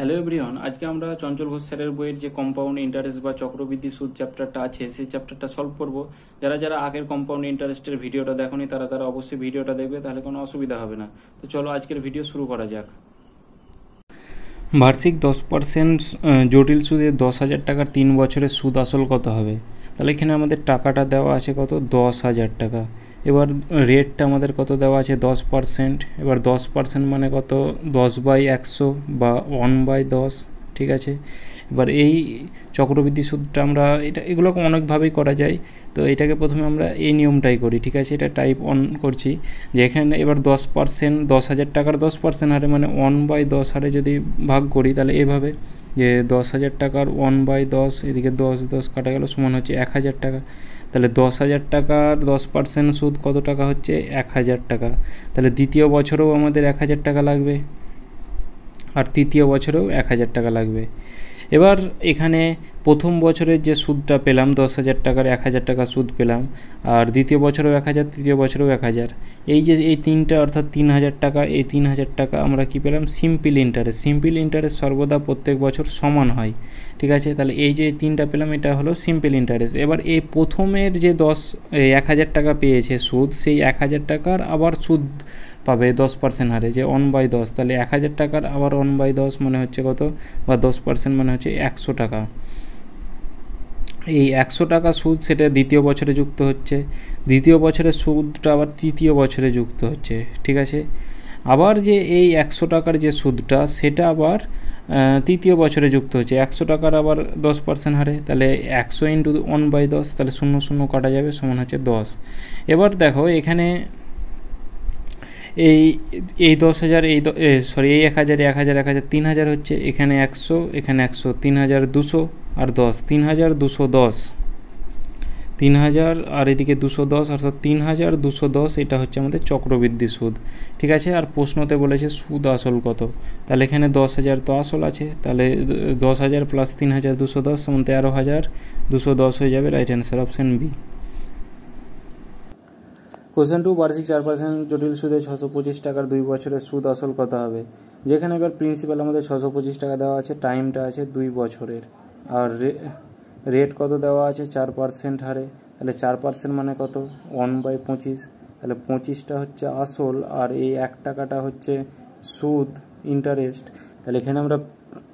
Hello everyone, আজকে আমরা চঞ্চল ঘোষ স্যারের বইয়ের যে কম্পাউন্ড ইন্টারেস্ট বা চক্রবৃদ্ধি সুদ চ্যাপ্টারটা আছে সেই চ্যাপ্টারটা সলভ করব। যারা যারা আগের কম্পাউন্ড ইন্টারেস্টের ভিডিওটা দেখোনি তারা তারা অবশ্যই ভিডিওটা দেখবে, তাহলে কোনো অসুবিধা হবে না। তো চলো আজকের ভিডিও শুরু করা যাক। বার্ষিক 10% জটিল সুদে 10,000 টাকার 3 বছরের সুদ আসল কত হবে? তাহলে এখানে আমাদের টাকাটা দেওয়া আছে কত, 10,000 টাকা। এবার রেটটা আমাদের কত দেওয়া আছে, 10%। এবার 10% মানে কত, 10/100 বা 1/10, ঠিক আছে। এবার এই চক্রবৃদ্ধি সুদটা আমরা এগুলোকে অনেকভাবেই করা যায়। তো এটাকে প্রথমে আমরা এই নিয়মটাই করি, ঠিক আছে। এটা টাইপ 1 করছি, যে এখানে এবার 10%, 10,000 টাকার 10% হারে মানে 1/10 হারে যদি ভাগ করি, তাহলে এভাবে যে 10,000 টাকার 1/10, এদিকে 10 কাটা গেল, সমান হচ্ছে 1,000 টাকা। তাহলে 10,000 টাকার 10% সুদ কত টাকা হচ্ছে, 1,000 টাকা। তাহলে দ্বিতীয় বছরেও আমাদের 1,000 টাকা লাগবে, আর তৃতীয় বছরেও 1,000 টাকা লাগবে। এবার এখানে প্রথম বছরের যে সুদটা পেলাম 10,000 টাকার 1,000 টাকা সুদ পেলাম, আর দ্বিতীয় বছরেও 1,000, তৃতীয় বছরেও 1,000। এই যে এই তিনটা অর্থাৎ 3,000 টাকা, এই 3,000 টাকা আমরা কি পেলাম, সিম্পল ইন্টারেস্ট। সিম্পল ইন্টারেস্ট সর্বদা প্রত্যেক বছর সমান হয়, ঠিক আছে। তাহলে এই যে তিনটা পেলাম, এটা হলো সিম্পল ইন্টারেস্ট। এবার এই প্রথমের যে 1,000 টাকা পেয়েছে সুদ, সেই 1,000 টাকার আবার সুদ পাবে 10% হারে, যে 1/10। তাহলে 1,000 টাকার আবার 1/10 মানে হচ্ছে কত, বা 10% মানে হচ্ছে 100 টাকা। এই 100 টাকা সুদ সেটা দ্বিতীয় বছরে যুক্ত হচ্ছে, দ্বিতীয় বছরের সুদটা আবার তৃতীয় বছরে যুক্ত হচ্ছে, ঠিক আছে। আবার যে এই 100 টাকার যে সুদটা সেটা আবার তৃতীয় বছরে যুক্ত হচ্ছে 100 টাকার আবার 10% হারে। তাহলে 100 × 1/10, তাহলে 0 কাটা যাবে, সমান হচ্ছে 10। এবার দেখো এখানে এই 10,000, এই 1,000, 1,000, 1,000, 3,000 হচ্ছে, এখানে 100, এখানে 100, 3,200 আর 10, 3,210, 3,000 আর এদিকে 210, অর্থাৎ 3,210। এটা হচ্ছে আমাদের চক্রবৃদ্ধি সুদ, ঠিক আছে। আর প্রশ্নতে বলেছে সুদ আসল কত, তাহলে এখানে 10,000 তো আসল আছে, তাহলে 10,000 + 3,210 সমান 13,210 হয়ে যাবে। Right answer option B. Question 2, বার্ষিক 4% জটিল সুদে 625 টাকার 2 বছরের সুদ আসল কত হবে? যেখানে এবার প্রিন্সিপাল আমাদের 625 টাকা দেওয়া আছে, টাইমটা আছে 2 বছরের, আর রেট কত দেওয়া আছে, 4% হারে। তাহলে 4% মানে কত, 1/25। তাহলে 25টা হচ্ছে আসল, আর এই 1 টাকাটা হচ্ছে সুদ, ইন্টারেস্ট। তাহলে এখানে আমরা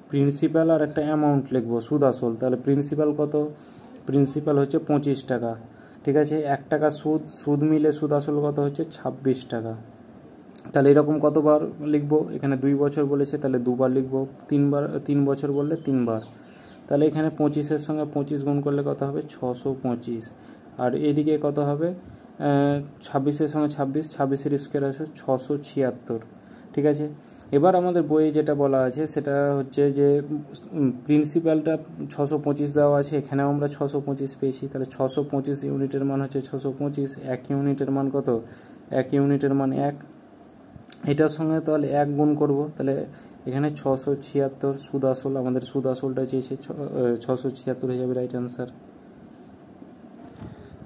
প্রিন্সিপাল আর একটা অ্যামাউন্ট লিখবো, সুদ আসল। তাহলে প্রিন্সিপাল কত, প্রিন্সিপাল হচ্ছে 25 টাকা, ঠিক আছে। 1 টাকা সুদ মিলে সুদ আসল কত হচ্ছে 26 টাকা। তাহলে এরকম কতবার লিখবো, এখানে 2 বছর বলেছে তাহলে 2বার লিখবো, 3 বছর বললে 3বার। তাহলে এখানে 25-এর সঙ্গে 25 গুণ করলে কত হবে, 625। আর এদিকে কত হবে, 26-এর সঙ্গে 26-এর স্কোয়ার আছে 676, ঠিক আছে। এবার আমাদের বইয়ে যেটা বলা আছে সেটা হচ্ছে যে প্রিন্সিপালটা 625 দেওয়া আছে, এখানেও আমরা 625 পেয়েছি। তাহলে 625 ইউনিটের মান হচ্ছে 625, 1 ইউনিটের মান কত, 1 ইউনিটের মান 1। এটার সঙ্গে তাহলে 1 গুণ করব, তাহলে এখানে 676 সুদ আসল, আমাদের সুদ আসলটা চেয়েছে 676 হয়ে যাবে। Right answer.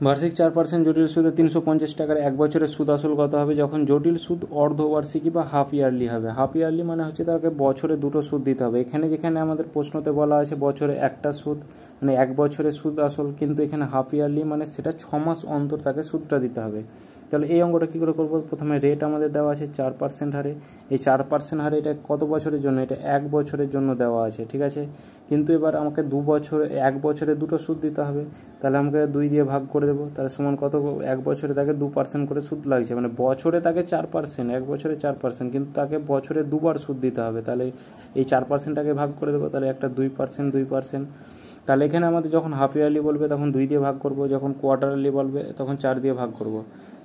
বার্ষিক 4% জটিল সুদে 350 টাকার 1 বছরের সুদ আসল কত হবে? যখন জটিল সুদ অর্ধবার্ষিকী বা হাফ ইয়ারলি হবে। হাফ ইয়ারলি মানে হচ্ছে তাকে বছরে 2টো সুদ দিতে হবে। যেখানে আমাদের প্রশ্নতে বলা আছে বছরে একটা সুদ, মানে 1 বছরের সুদ আসল, কিন্তু এখানে হাফ ইয়ারলি মানে সেটা 6 মাস অন্তর তাকে সুদটা দিতে হবে। তাহলে এই অঙ্কটা কী করে করবো, প্রথমে রেট আমাদের দেওয়া আছে 4% হারে। এই 4% হারে এটা কত বছরের জন্য, এটা 1 বছরের জন্য দেওয়া আছে, ঠিক আছে। কিন্তু এবার আমাকে 1 বছরে 2টো সুদ দিতে হবে, তাহলে আমাকে 2 দিয়ে ভাগ করে দেবো। তাহলে সমান কত, 1 বছরে তাকে 2% করে সুদ লাগছে, মানে বছরে তাকে 4%, 1 বছরে 4%, কিন্তু তাকে বছরে 2বার সুদ দিতে হবে। তাহলে এই 4%টাকে ভাগ করে দেবো, তাহলে একটা 2%, 2%। তাহলে এখানে আমাদের যখন হাফ ইয়ারলি বলবে তখন 2 দিয়ে ভাগ করব, যখন কোয়ার্টারলি বলবে তখন 4 দিয়ে ভাগ করব,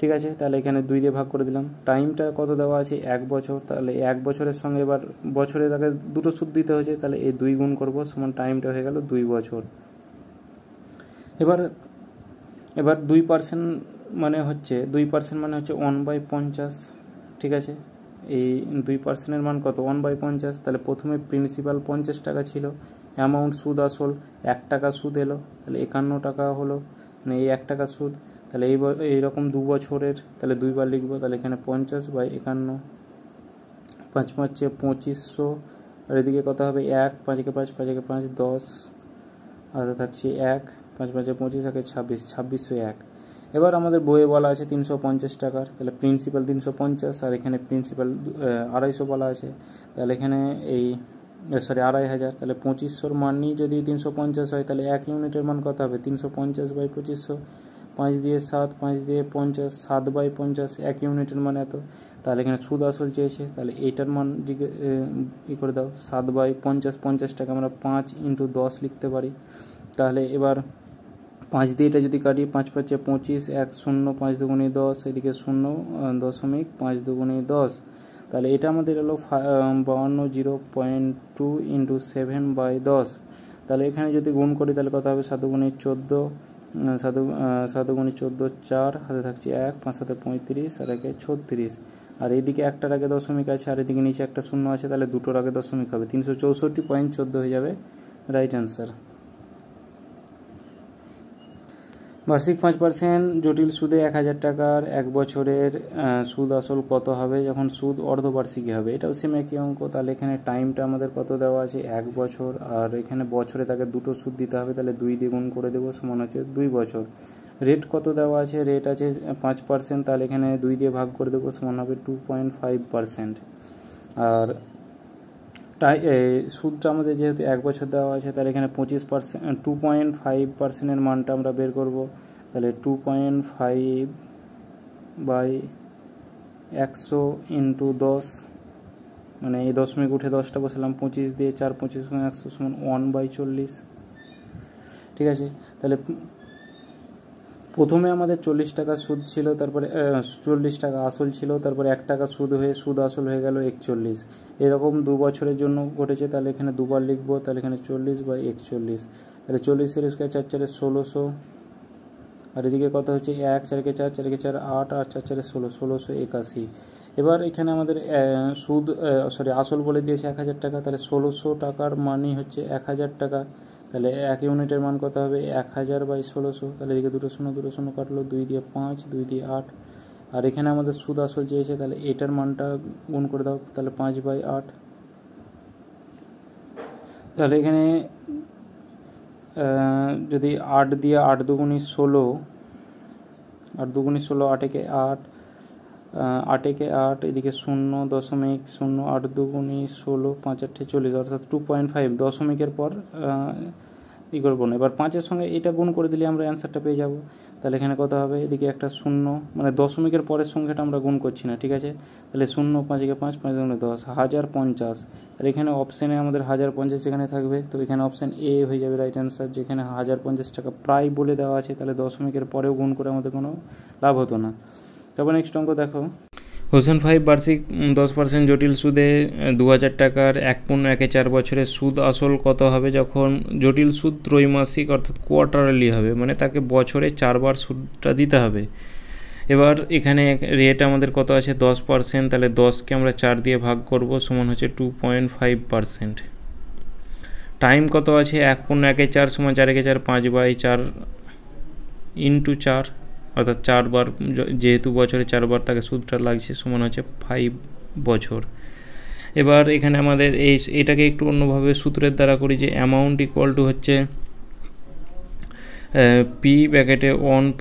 ঠিক আছে। তাহলে এখানে 2 দিয়ে ভাগ করে দিলাম। টাইমটা কত দেওয়া আছে, 1 বছর। তাহলে 1 বছরের সঙ্গে এবার বছরে তাকে 2টো সুদ দিতে হয়েছে, তাহলে এই 2 গুণ করব, সমান টাইমটা হয়ে গেল 2 বছর। এবার 2% মানে হচ্ছে 1/50, ঠিক আছে। এই 2%-এর মান কত, 1/50। তাহলে প্রথমে প্রিন্সিপাল 50 টাকা ছিল, অ্যামাউন্ট সুদ আসল 1 টাকা সুদ এলো, তাহলে 51 টাকা হলো, মানে এই 1 টাকা সুদ। তাহলে এইরকম 2 বছরের, তাহলে 2বার লিখবো। তাহলে এখানে 50/51, 5 × 5 = 2500, আর এদিকে কত হবে 1, 5 × 5, 5 × 5 10, আর থাকছে 1, 5 × 5 = 25, 1 × 26, 2601। এবার আমাদের বইয়ে বলা আছে 350 টাকার, তাহলে প্রিন্সিপাল 350 আর এখানে প্রিন্সিপাল 250 বলা আছে, তাহলে এখানে এই 2500, তাহলে 2500 মানই যদি 350 হয় তাহলে 1 ইউনিটের মান কত হবে 350/2500, 5 দিয়ে 7, 5 দিয়ে 50, 7/50, 1 ইউনিটের মান এত। তাহলে এখানে সুদ আসল চেয়েছে, তাহলে এইটার মান করে দাও 7/50, 50 টাকা আমরা 5 × 10 লিখতে পারি। তাহলে এবার 5 দিয়ে এটা যদি কাটি, 5 × 5 = 25, 1 0, 5 × 2 = 10, এদিকে 0.5 × 2 = 10, তাহলে এটা আমাদের হলো 52.2 × 7/10। তাহলে এখানে যদি গুণ করি তাহলে কত হবে 7 × 14, 7 × 14 4, হাতে থাকছে 1, 5 × 7 = 35, আর 1 = 36, আর এইদিকে একটার আগে দশমিক আছে আর এদিকে নিচে একটা শূন্য আছে, তাহলে দুটোর আগে দশমিক হবে, 364.14 হয়ে যাবে রাইট অ্যান্সার। বার্ষিক 5% জটিল সুদে 1000 টাকার 1 বছরের সুদ আসল কত হবে যখন সুদ অর্ধবার্ষিকী হবে? এটাও সেম একই অঙ্ক। তাহলে এখানে টাইমটা আমাদের কত দেওয়া আছে 1 বছর, আর এখানে বছরে তাকে দুটো সুদ দিতে হবে, তাহলে 2 দিয়ে গুণ করে দেবো, সমান হচ্ছে 2 বছর। রেট কত দেওয়া আছে, রেট আছে 5%, তাহলে এখানে 2 দিয়ে ভাগ করে দেবো, সমান হবে 2.5%। আর সুদটা আমাদের যেহেতু 1 বছর দেওয়া আছে, তাহলে এখানে 25%, 2.5%-এর মানটা আমরা বের করব। তাহলে 2.5/100 × 10, মানে এই দশমিক উঠে 10টা বসালাম, 25 দিয়ে 4, 25 × 100 সমান 1/40। ঠিক আছে, তাহলে প্রথমে আমাদের 40 টাকা সুদ ছিল, তারপরে 40 টাকা আসল ছিল, তারপরে 1 টাকা সুদ হয়ে সুদ আসল হয়ে গেল 41। এরকম 2 বছরের জন্য ঘটেছে, তাহলে এখানে দুবার লিখবো, তাহলে এখানে 40/41, তাহলে 40-এর স্কোয়ার 4 × 4 = 1600, আর এদিকে কত হচ্ছে 1, 4 × 4, 4 × 4 8, আর 4 × 4 = 16, 1681। এবার এখানে আমাদের আসল বলে দিয়েছে 1000 টাকা, তাহলে 1600 টাকার মানই হচ্ছে 1000 টাকা। তাহলে 1 ইউনিটের মান কত হবে 1000/1600, তাহলে এদিকে দুটো শূন্য কাটলো, 2 দিয়ে 5, 2 দিয়ে 8, আর এখানে আমাদের সুদ আসল চেয়েছে, তাহলে এটার মানটা গুণ করে দাও, তাহলে 5/8। তাহলে এখানে যদি 8 দিয়ে 8 × 2 = 16, 8 × 2 = 16, 8 × 8, 8 × 8, এদিকে 0.0, 8 × 2 = 16, 5 × 8 = 40, অর্থাৎ 2.5 দশমিকের পর করবো না। এবার 5-এর সঙ্গে এটা গুণ করে দিলে আমরা অ্যান্সারটা পেয়ে যাব। তাহলে এখানে কত হবে, এদিকে একটা শূন্য, মানে দশমিকের পরের সংখ্যাটা আমরা গুণ করছি না, ঠিক আছে। তাহলে 0, 5 × 5, 5 × 10, 1050। তাহলে এখানে অপশানে আমাদের 1050 এখানে থাকবে, তো এখানে অপশান এ হয়ে যাবে রাইট অ্যান্সার, যেখানে 1050 টাকা প্রায় বলে দেওয়া আছে, তাহলে দশমিকের পরেও গুণ করে আমাদের কোনো লাভ হতো না। তারপর নেক্সট অঙ্ক দেখো, কোশ্চেন 5, বার্ষিক 10% জটিল সুদে 2000 টাকার 1.14 বছরের সুদ আসল কত হবে যখন জটিল সুদ ত্রৈমাসিক অর্থাৎ কোয়ার্টারলি হবে, মানে তাকে বছরে 4 বার সুদটা দিতে হবে। এবার এখানে রেট আমাদের কত আছে 10%, তাহলে 10কে আমরা 4 দিয়ে ভাগ করব, সমান হচ্ছে 2.5%। টাইম কত আছে 1.14 সমান 4 × 4, 5/4 × 4, অর্থাৎ 4 বার, যেহেতু বছরে 4 বার তাকে সুদটা লাগছে, সমান হচ্ছে 5 বছর। এবার এখানে আমাদের এটাকে একটু অন্যভাবে সূত্রের দ্বারা করি, যে অ্যামাউন্ট ইকুয়াল টু হচ্ছে পি ব্র্যাকেটে 1 +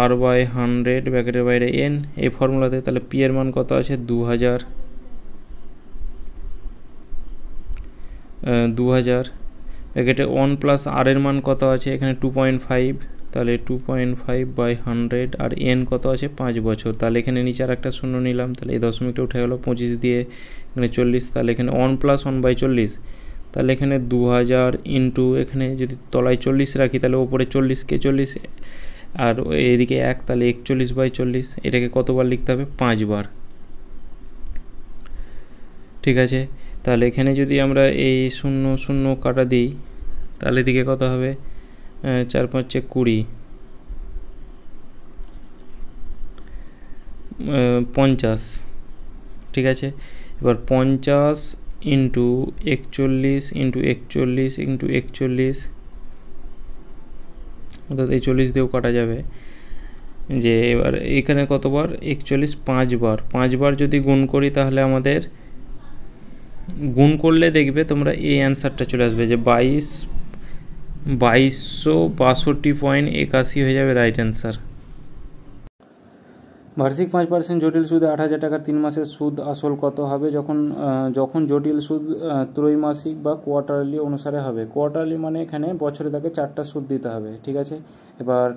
r/100 ব্র্যাকেটের বাইরে n, এই ফর্মুলাতে। তাহলে পি এর মান কত আছে 2000, ব্র্যাকেটে 1 + r এর মান কত আছে এখানে 2.5, তাহলে 2.5/100, আর n কত আছে 5 বছর। তাহলে এখানে নিচে আর একটা শূন্য নিলাম, তাহলে এই দশমিকটা উঠে গেল, 25 দিয়ে এখানে 40, তাহলে এখানে 1 + 1/40, তাহলে এখানে 2000 ইন্টু, এখানে যদি তলায় 40 রাখি তাহলে ওপরে 40কে 40, আর এদিকে 1, তাহলে 41/40। এটাকে কতবার লিখতে হবে 5 বার, ঠিক আছে। তাহলে এখানে যদি আমরা এই 0 0 কাটা দিই, তাহলে এদিকে কত হবে 4 × 5 = 20, 50, ঠিক আছে। এবার 50 ইন্টু 41 ইন্টু 41 ইন্টু 41, অর্থাৎ এই 40 দিয়েও কাটা যাবে, যে এবার এখানে কতবার 41 5 বার, 5 বার যদি গুণ করি তাহলে আমাদের গুণ করলে দেখবে তোমরা এই অ্যান্সারটা চলে আসবে যে 2262.81 হয়ে যাবে রাইট অ্যান্সার। বার্ষিক 5% জটিল সুদে 8,000 টাকার 3 মাসের সুদ আসল কত হবে যখন জটিল সুদ ত্রৈমাসিক বা কোয়ার্টারলি অনুসারে হবে। কোয়ার্টারলি মানে এখানে বছরে তাকে 4টা সুদ দিতে হবে, ঠিক আছে। এবার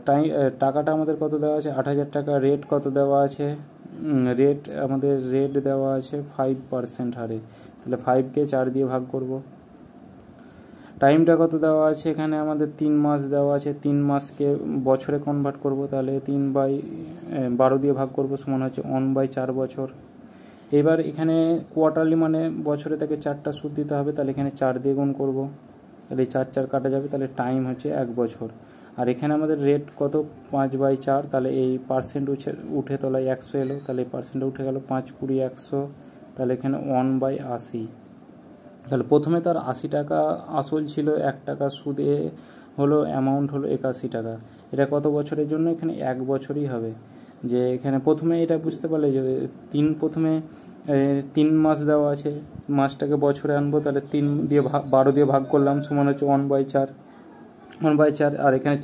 টাকাটা আমাদের কত দেওয়া আছে, 8,000 টাকা। রেট কত দেওয়া আছে, রেট দেওয়া আছে 5% হারে, তাহলে 5কে 4 দিয়ে ভাগ করব। টাইমটা কত দেওয়া আছে, এখানে আমাদের 3 মাস দেওয়া আছে, 3 মাসকে বছরে কনভার্ট করব, তাহলে 3/12 দিয়ে ভাগ করব, সমান হচ্ছে 1/4 বছর। এবার এখানে কোয়ার্টারলি মানে বছরে তাকে 4টা সুদ দিতে হবে, তাহলে এখানে 4 দিয়ে গুণ করব, তাহলে 4 কাটা যাবে, তাহলে টাইম হচ্ছে 1 বছর। আর এখানে আমাদের রেট কত, 5/4, তাহলে এই পার্সেন্ট উঠে তলায় 100 এলো, তাহলে এই পার্সেন্টটা উঠে গেল, 5 20 100, তাহলে এখানে 1/80। তাহলে প্রথমে তার 80 টাকা আসল ছিল, 1 টাকা সুদে হলো, অ্যামাউন্ট হলো 81 টাকা। এটা কত বছরের জন্য, এখানে 1 বছরই হবে। যে এখানে প্রথমে এটা বুঝতে পারলে যে প্রথমে 3 মাস দেওয়া আছে, মাসটাকে বছরে আনবো, তাহলে 12 দিয়ে ভাগ করলাম, সমান হচ্ছে 1/4। আর এখানে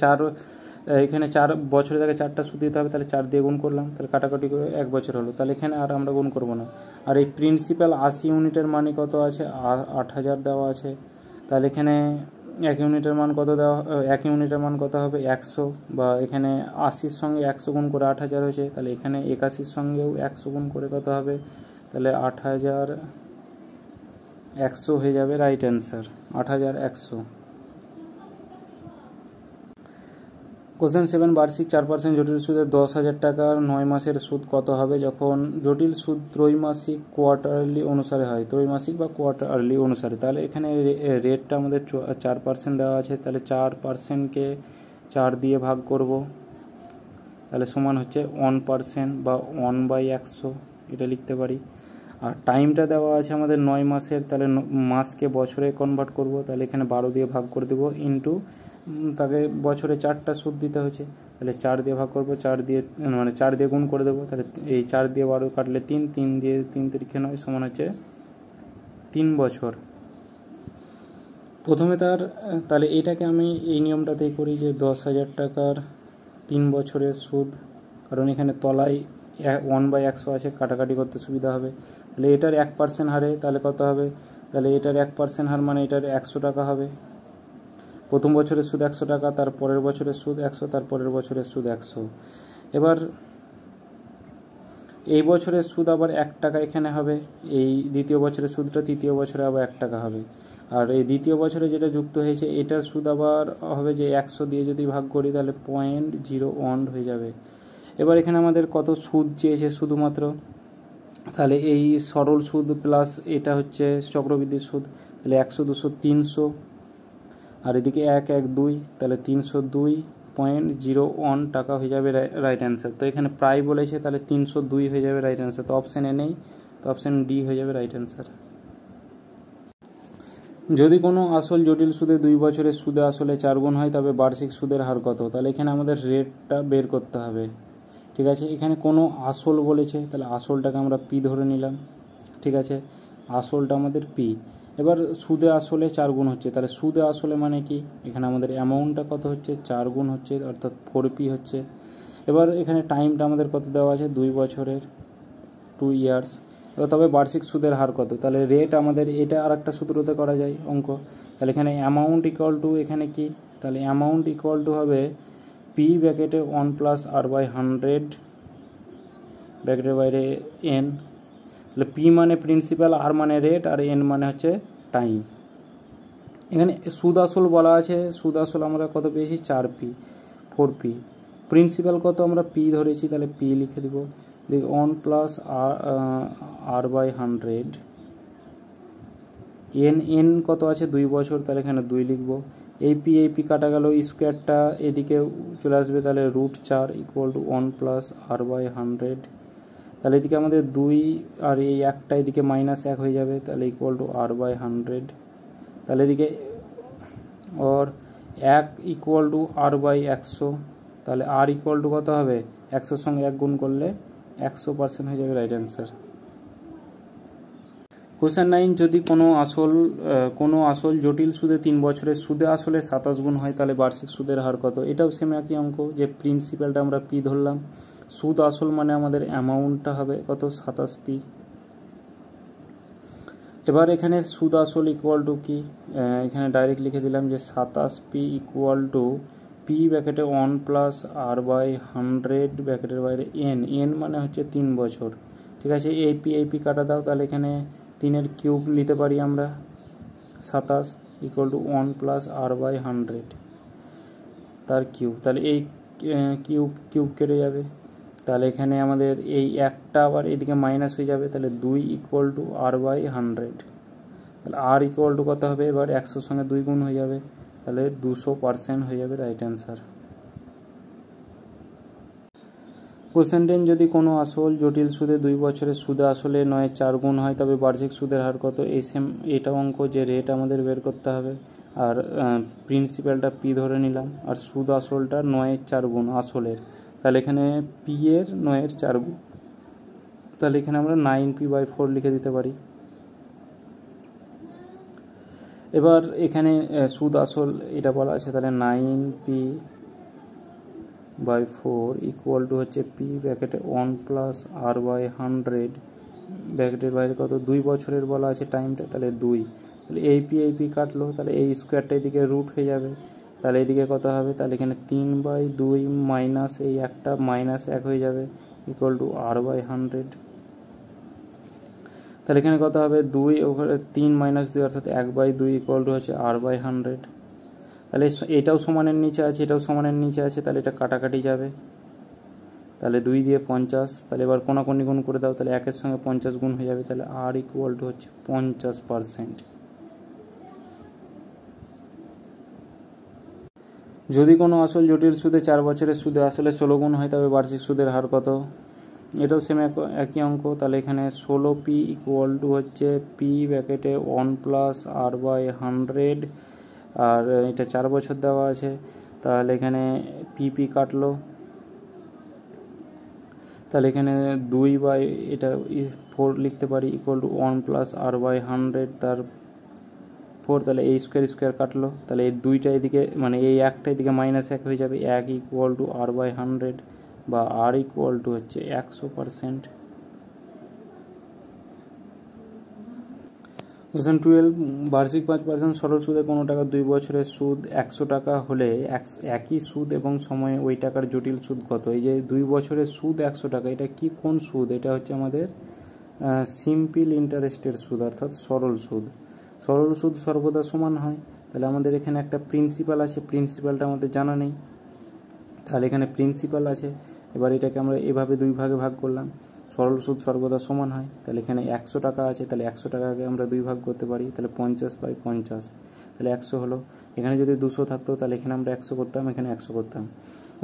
4 বছরে তাকে 4টা সুদ দিতে হবে, তাহলে 4 দিয়ে গুণ করলাম, তাহলে কাটাকাটি করে 1 বছর হলো, তাহলে এখানে আর আমরা গুণ করব না। আর এই প্রিন্সিপাল 80 ইউনিটের মানে কত আছে, 8,000 দেওয়া আছে, তাহলে এখানে 1 ইউনিটের মান কত হবে, 100, বা এখানে 80-র সঙ্গে 100 গুণ করে 8,000 হয়েছে, তাহলে এখানে 81-র সঙ্গেও 100 গুণ করে কত হবে, তাহলে 8,100 হয়ে যাবে রাইট অ্যান্সার, 8,100। কোশ্চেন 7, বার্ষিক 4% জটিল সুদের 10,000 টাকার 9 মাসের সুদ কত হবে যখন জটিল সুদ ত্রৈমাসিক কোয়ার্টারলি অনুসারে হয়, ত্রৈমাসিক বা কোয়ার্টারলি অনুসারে। তাহলে এখানে রেটটা আমাদের 4% দেওয়া আছে, তাহলে 4%কে 4 দিয়ে ভাগ করব, তাহলে সমান হচ্ছে 1% বা 1/100, এটা লিখতে পারি। আর টাইমটা দেওয়া আছে আমাদের 9 মাসের, তাহলে মাসকে বছরে কনভার্ট করব, তাহলে এখানে 12 দিয়ে ভাগ করে দেবো, ইন্টু তাকে বছরে 4টা সুদ দিতে হচ্ছে, তাহলে 4 দিয়ে ভাগ করবো, 4 দিয়ে গুণ করে দেবো, তাহলে এই 4 দিয়ে 12 কাটলে 3 দিয়ে 3 তিরিখে 9, সমান হচ্ছে 3 বছর। প্রথমে তাহলে এটাকে আমি এই নিয়মটাতেই করি যে 10,000 টাকার 3 বছরের সুদ, কারণ এখানে তলায় 1/100 আছে, কাটাকাটি করতে সুবিধা হবে। তাহলে এটার 1% হারে তাহলে কত হবে, তাহলে এটার 1% হার মানে এটার 100 টাকা হবে। প্রথম বছরের সুদ 100 টাকা, তার পরের বছরের সুদ 100, তার পরের বছরের সুদ 100। এবার এই বছরের সুদ আবার 1 টাকা এখানে হবে, এই দ্বিতীয় বছরের সুদটা তৃতীয় বছরে আবার 1 টাকা হবে। আর এই দ্বিতীয় বছরে যেটা যুক্ত হয়েছে এটার সুদ আবার হবে যে 100 দিয়ে যদি ভাগ করি, তাহলে 0.01 হয়ে যাবে। এবার এখানে আমাদের কত সুদ চেয়েছে শুধুমাত্র, তাহলে এই সরল সুদ প্লাস এটা হচ্ছে চক্রবৃদ্ধি সুদ, তাহলে 100 200 300, আর এদিকে 1 1 2, তাহলে 302.01 টাকা হয়ে যাবে রাইট অ্যান্সার। তো এখানে প্রায় বলেছে, তাহলে 302 হয়ে যাবে রাইট অ্যান্সার। তো অপশান এ নেই, তো অপশান ডি হয়ে যাবে রাইট অ্যান্সার। যদি কোনো আসল জটিল সুদে 2 বছরের সুদে আসলে 4 গুণ হয়, তবে বার্ষিক সুদের হার কত। তাহলে এখানে আমাদের রেটটা বের করতে হবে, ঠিক আছে। এখানে কোনো আসল বলেছে, তাহলে আসলটাকে আমরা পি ধরে নিলাম, ঠিক আছে। আসলটা আমাদের পি। এবার সুদে আসলে 4 গুণ হচ্ছে, তাহলে সুদে আসলে মানে কি, এখানে আমাদের অ্যামাউন্টটা কত হচ্ছে, 4 গুণ হচ্ছে, অর্থাৎ 4p হচ্ছে। এবার এখানে টাইমটা আমাদের কত দেওয়া আছে, 2 বছরের, 2 ইয়ার্স। এবার তবে বার্ষিক সুদের হার কত, তাহলে রেট আমাদের এটা আর একটা সূত্রতে করা যায় অঙ্ক। তাহলে এখানে অ্যামাউন্ট ইকুয়াল টু এখানে কি, তাহলে অ্যামাউন্ট ইকুয়াল টু হবে পি ব্র্যাকেটে 1 + r/100 ব্র্যাকেটের বাইরে n, তাহলে পি মানে প্রিন্সিপাল, আর মানে রেট, আর এন মানে হচ্ছে টাইম। এখানে সুদ আসল বলা আছে, সুদ আসল আমরা কত পেয়েছি, 4p। প্রিন্সিপাল কত আমরা পি ধরেছি, তাহলে পি লিখে দেবো। দেখি 1 + r/100, এন কত আছে, 2 বছর, তাহলে এখানে 2 লিখবো। এই পি কাটা গেল, স্কোয়ারটা এদিকে চলে আসবে, তাহলে √4 = 1 + r/100, তাহলে এদিকে আমাদের 2 আর এই একটা এদিকে -1 হয়ে যাবে, তাহলে = r/100, তাহলে এদিকে और 1 = r/100, তাহলে r = কত হবে, 100 সঙ্গে 1 গুণ করলে 100% হয়ে যাবে রাইট অ্যান্সার। কোশ্চেন 9, যদি কোনো আসল জটিল সুদে 3 বছরের সুদে আসলে 27 গুণ হয় তাহলে বার্ষিক সুদের হার কত? এটাও সেম একই অঙ্ক, যে প্রিন্সিপালটা আমরা পি ধরলাম, সুদ আসল মানে আমাদের অ্যামাউন্টটা হবে কত? 27p। এবার এখানে সুদ আসল ইকুয়াল টু কি, এখানে ডাইরেক্ট লিখে দিলাম যে 27p ইকুয়াল টু পি ব্র্যাকেটে 1 প্লাস আর বাই 100 ব্র্যাকেটের বাইরে এন মানে হচ্ছে 3 বছর। ঠিক আছে, এই পি কাটা দাও, তাহলে এখানে 3-এর কিউব নিতে পারি আমরা, 27 equal to 1 plus r by 100 তার কিউব, তাহলে এই কিউব কেটে যাবে, তাহলে এখানে আমাদের এই একটা আবার এদিকে মাইনাস হয়ে যাবে, তাহলে 2 ইকুয়াল টু আর বাই 100, তাহলে আর ইকুয়াল টু কত হবে? এবার 100 সঙ্গে 2 গুণ হয়ে যাবে, তাহলে 200% হয়ে যাবে রাইট অ্যান্সার। কোশ্চেন 10, যদি কোনো আসল জটিল সুদে 2 বছরের সুদে আসলে 9-4 গুণ হয় তবে বার্ষিক সুদের হার কত? এই সেম এটা অঙ্ক, যে রেট আমাদের বের করতে হবে, আর প্রিন্সিপালটা পি ধরে নিলাম, আর সুদ আসলটা 9-4 গুণ আসলের, তাহলে এখানে পি এর 9-4 গুণ, তাহলে এখানে আমরা 9p/4 লিখে দিতে পারি। এবার এখানে সুদ আসল এটা বলা আছে, তাহলে 9p/4 ইকুয়াল টু হচ্ছে পি ব্র্যাকেটে 1 প্লাস আর বাই 100 ব্র্যাকেটের বাইরে কত? 2 বছরের বলা আছে টাইমটা, তাহলে 2, তাহলে এই পি কাটলো, তাহলে এই স্কোয়ারটা এদিকে রুট হয়ে যাবে, তাহলে এদিকে কত হবে? তাহলে এখানে 3/2 মাইনাস এই একটা মাইনাস 1 হয়ে যাবে ইকুয়াল টু আর বাই 100, তাহলে এখানে কত হবে? 2 ওখানে 3 - 2 অর্থাৎ 1/2 ইকুয়াল টু হচ্ছে আর বাই 100, তাহলে এটাও সমানের নিচে আছে, এটাও সমানের নিচে আছে, তাহলে এটা কাটাকাটি যাবে, তাহলে 2 দিয়ে 50, তাহলে এবার কোনাকুনি গুণ করে দাও, তাহলে 1-এর সঙ্গে 50 গুণ হয়ে যাবে, তাহলে আর ইকুয়াল টু হচ্ছে 50%। যদি কোনো আসল জটিল সুদে 4 বছরের সুদে আসলে 16 গুণ হয় তবে বার্ষিক সুদের হার কত? এটাও সেম একই অঙ্ক, তাহলে এখানে 16p ইকুয়াল টু হচ্ছে পি ব্র্যাকেটে 1 প্লাস আর বাই 100, আর এটা 4 বছর দেওয়া আছে, তাহলে এখানে পি কাটলো, তাহলে এখানে 2 এটা 4 লিখতে পারি equal to 1 plus r by 100 তার 4, তাহলে এই স্কোয়ার কাটলো, তাহলে এই দুইটা এদিকে মানে এই একটা এদিকে মাইনাস 1 হয়ে যাবে, 1 ইকুয়াল টু আর বাই 100 বা আর ইকুয়াল টু হচ্ছে 100%। কোশ্চেন 12, বার্ষিক 5% সরল সুদে কোনো টাকা 2 বছরের সুদ 100 টাকা হলে একই সুদ এবং সময়ে ওই টাকার জটিল সুদ কত? এই যে 2 বছরের সুদ 100 টাকা, এটা কি কোন সুদ? এটা হচ্ছে আমাদের সিম্পল ইন্টারেস্টের সুদ, অর্থাৎ সরল সুদ। সরল সুদ সর্বদা সমান হয়, তাহলে আমাদের এখানে একটা প্রিন্সিপাল আছে, প্রিন্সিপালটা আমাদের জানা নেই, তাহলে এখানে প্রিন্সিপাল আছে, এবার এটাকে আমরা এভাবে 2 ভাগে ভাগ করলাম, সরল সুদ সর্বদা সমান হয়, তাহলে এখানে 100 টাকা আছে, তাহলে 100 টাকাকে আমরা 2 ভাগ করতে পারি, তাহলে 50/50, তাহলে 100 হলো। এখানে যদি 200 থাকতো তাহলে এখানে আমরা 100 করতাম, এখানে 100 করতাম।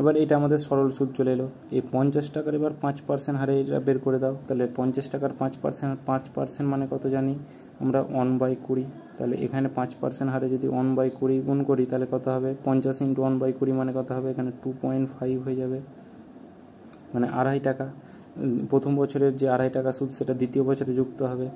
এবার এটা আমাদের সরল সুদ চলে এলো, এই 50 টাকার এবার 5% হারে এটা বের করে দাও, তাহলে 50 টাকার 5% মানে কত জানি আমরা? 1/20, তাহলে এখানে 5% হারে যদি 1/20 গুণ করি তাহলে কত হবে? 50 × 1/20 মানে কত হবে? এখানে 2.5 হয়ে যাবে, মানে 2.5 টাকা। প্রথম বছরের যে 2.5 টাকা সুদ সেটা দ্বিতীয় বছরে যুক্ত হবে।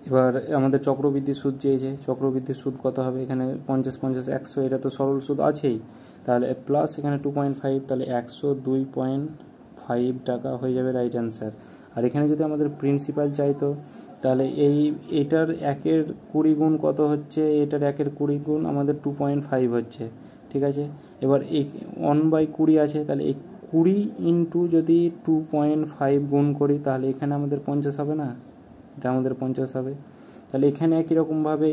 এবার আমাদের চক্রবৃদ্ধি সুদ চেয়েছে, চক্রবৃদ্ধি সুদ কত হবে? এখানে 50 50 100, এটা তো সরল সুদ আছেই, তাহলে প্লাস এখানে 2.5, তাহলে 102.5 টাকা হয়ে যাবে রাইট অ্যান্সার। আর এখানে যদি আমাদের প্রিন্সিপাল চাইতো তাহলে এটার 1-এর 20 গুণ কত হচ্ছে? এটার 1-এর 20 গুণ আমাদের 2.5 হচ্ছে, ঠিক আছে। এবার এই 1/20 আছে, তাহলে এই 20 ইন্টু যদি 2.5 গুণ করি তাহলে এখানে আমাদের 50 হবে না? এটা আমাদের 50 হবে। তাহলে এখানে একই রকমভাবে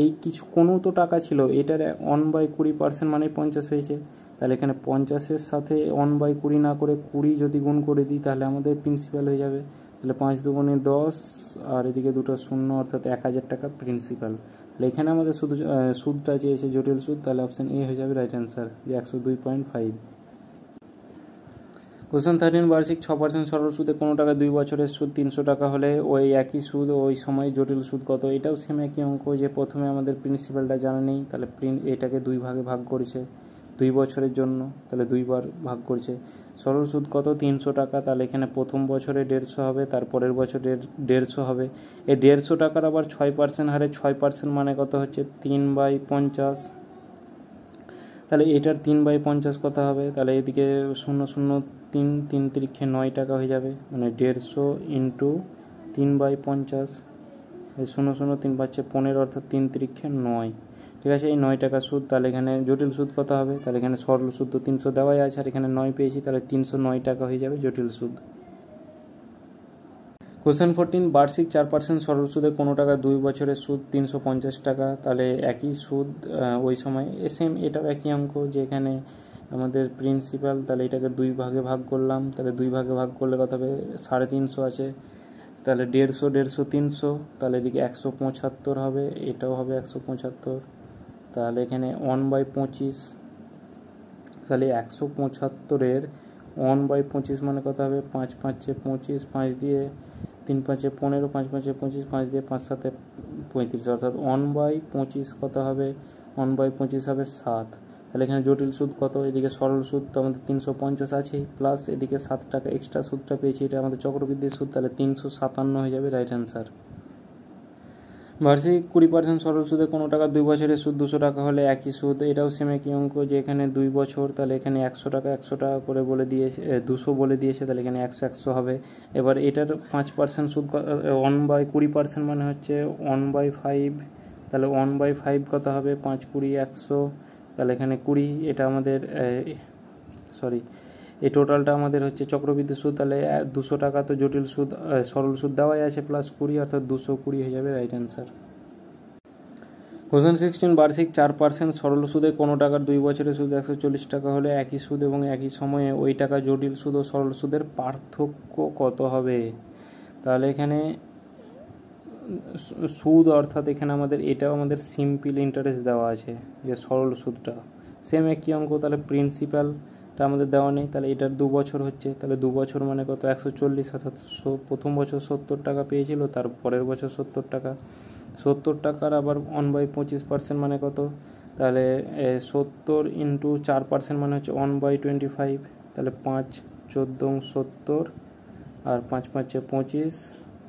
এই কিছু কোনো তো টাকা ছিল, এটার 1/20% মানে 50 হয়েছে, তাহলে এখানে 50-এর সাথে 1/20 না করে 20 যদি গুণ করে দিই তাহলে আমাদের প্রিন্সিপাল হয়ে যাবে, তাহলে 5 × 2 = 10, আর এদিকে দুটো শূন্য অর্থাৎ 1000 টাকা প্রিন্সিপাল। তাহলে এখানে আমাদের শুধু সুদটা চেয়েছে জটিল সুদ, তাহলে অপশান এ হয়ে যাবে রাইট অ্যান্সার, যে 102.5। কোশ্চেন 13, বার্ষিক 6% সরল সুদে কোনো টাকা 2 বছরের সুদ 300 টাকা হলে ওই একই সুদ ওই সময় জটিল সুদ কত? এটাও সেম একই অঙ্ক, যে প্রথমে আমাদের প্রিন্সিপালটা জানা নেই, তাহলে এটাকে 2 ভাগে ভাগ করেছে, 2 বছরের জন্য, তাহলে 2বার ভাগ করছে। সরল সুদ কত? 300 টাকা। তাহলে এখানে প্রথম বছরে 150 হবে, তারপরের বছর 150 হবে। এই 150 টাকার আবার 6% হারে 6% মানে কত হচ্ছে? 3/50। তাহলে এটার 3/50 কত হবে? তাহলে এদিকে 0 0 3 3 তিরিক্ষে 9 টাকা হয়ে যাবে, মানে 150 ইন্টু 3/50, 0 0 3 পাচ্ছে 15, অর্থাৎ 3 তিরিক্ষে 9। ঠিক আছে, এই 9 টাকা সুদ। তাহলে এখানে জটিল সুদ কত হবে? তাহলে এখানে সরল সুদ তো 300 দেওয়াই আছে, আর এখানে 9 পেয়েছি, তাহলে 309 টাকা হয়ে যাবে জটিল সুদ। কোশ্চেন 14, বার্ষিক 4% সরল সুদে কোনো টাকা 2 বছরের সুদ 350 টাকা। তাহলে একই সুদ ওই সময় সেম, এটাও একই অঙ্ক, যে এখানে আমাদের প্রিন্সিপাল, তাহলে এটাকে 2 ভাগে ভাগ করলাম। তাহলে 2 ভাগে ভাগ করলে কত হবে? 350 আছে, তাহলে 150 150 300, তাহলে এদিকে 175 হবে, এটাও হবে 175। তাহলে এখানে 1/25, তাহলে 175-এর 1/25 মানে কত হবে? 5 5 25, 5 দিয়ে 3 5 15, 5 5 25, 5 দিয়ে 5 7 35, অর্থাৎ 1/25 কত হবে? 1/25 হবে 7। তাহলে এখানে জটিল সুদ কত? এদিকে সরল সুদ তো আমাদের 350 আছেই, প্লাস এদিকে 7 টাকা এক্সট্রা সুদটা পেয়েছি, এটা আমাদের চক্রবৃদ্ধির সুদ, তাহলে 357 হয়ে যাবে রাইট অ্যান্সার। বার্ষিক 20% সরল সুদে কোনো টাকা 2 বছরের সুদ 200 টাকা হলে একই সুদ। এটাও সেম একই অঙ্ক, যে এখানে 2 বছর, তাহলে এখানে 100 টাকা 100 টাকা করে বলে দিয়েছে, 200 বলে দিয়েছে, তাহলে এখানে 100 100 হবে। এবার এটার 5% সুদ 1/20% মানে হচ্ছে 1/5, তাহলে 1/5 কত হবে? 5 20 100, তাহলে এখানে 20, এটা আমাদের সরি এই টোটালটা আমাদের হচ্ছে চক্রবৃদ্ধি সুদ। তাহলে 200 টাকা তো জটিল সুদ সরল সুদ দেওয়াই আছে, প্লাস 20, অর্থাৎ 220 হয়ে যাবে রাইট অ্যান্সার। কোশ্চেন 16, বার্ষিক 4% সরল সুদে কোনো টাকার 2 বছরের সুদ 140 টাকা হলে একই সুদ এবং একই সময়ে ওই টাকা জটিল সুদ ও সরল সুদের পার্থক্য কত হবে? তাহলে এখানে সুদ, অর্থাৎ এখানে আমাদের এটাও আমাদের সিম্পল ইন্টারেস্ট দেওয়া আছে, যে সরল সুদটা সেম একই অঙ্ক। তাহলে প্রিন্সিপালটা আমাদের দেওয়া নেই, তাহলে এটার 2 বছর হচ্ছে, তাহলে 2 বছর মানে কত? 140, অর্থাৎ প্রথম বছর 70 টাকা পেয়েছিল, তার পরের বছর 70 টাকা। 70 টাকার আবার 1/25% মানে কত? তাহলে 70 ইন্টু 4% মানে হচ্ছে 1/25, তাহলে 5 14 70, আর 5 5 25,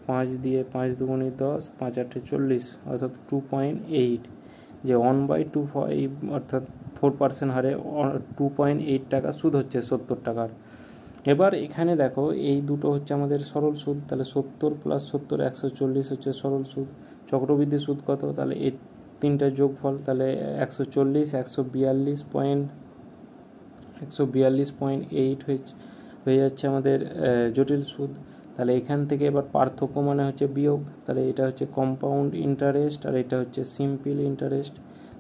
5 দিয়ে 5 দুগুণে 10, 5 8 40, অর্থাৎ 2.8, যে 1/25, অর্থাৎ 4% হারে 2.8 টাকা সুদ হচ্ছে 70 টাকার। এবার এখানে দেখো এই দুটো হচ্ছে আমাদের সরল সুদ, তাহলে 70 + 70 140 হচ্ছে সরল সুদ। চক্রবৃদ্ধি সুদ কত? তাহলে এই তিনটার যোগফল, তাহলে 140 142.8 হয়ে যাচ্ছে আমাদের জটিল সুদ। তাহলে এখান থেকে এবার পার্থক্য মানে হচ্ছে বিয়োগ, তাহলে এটা হচ্ছে কম্পাউন্ড ইন্টারেস্ট আর এটা হচ্ছে সিম্পল ইন্টারেস্ট।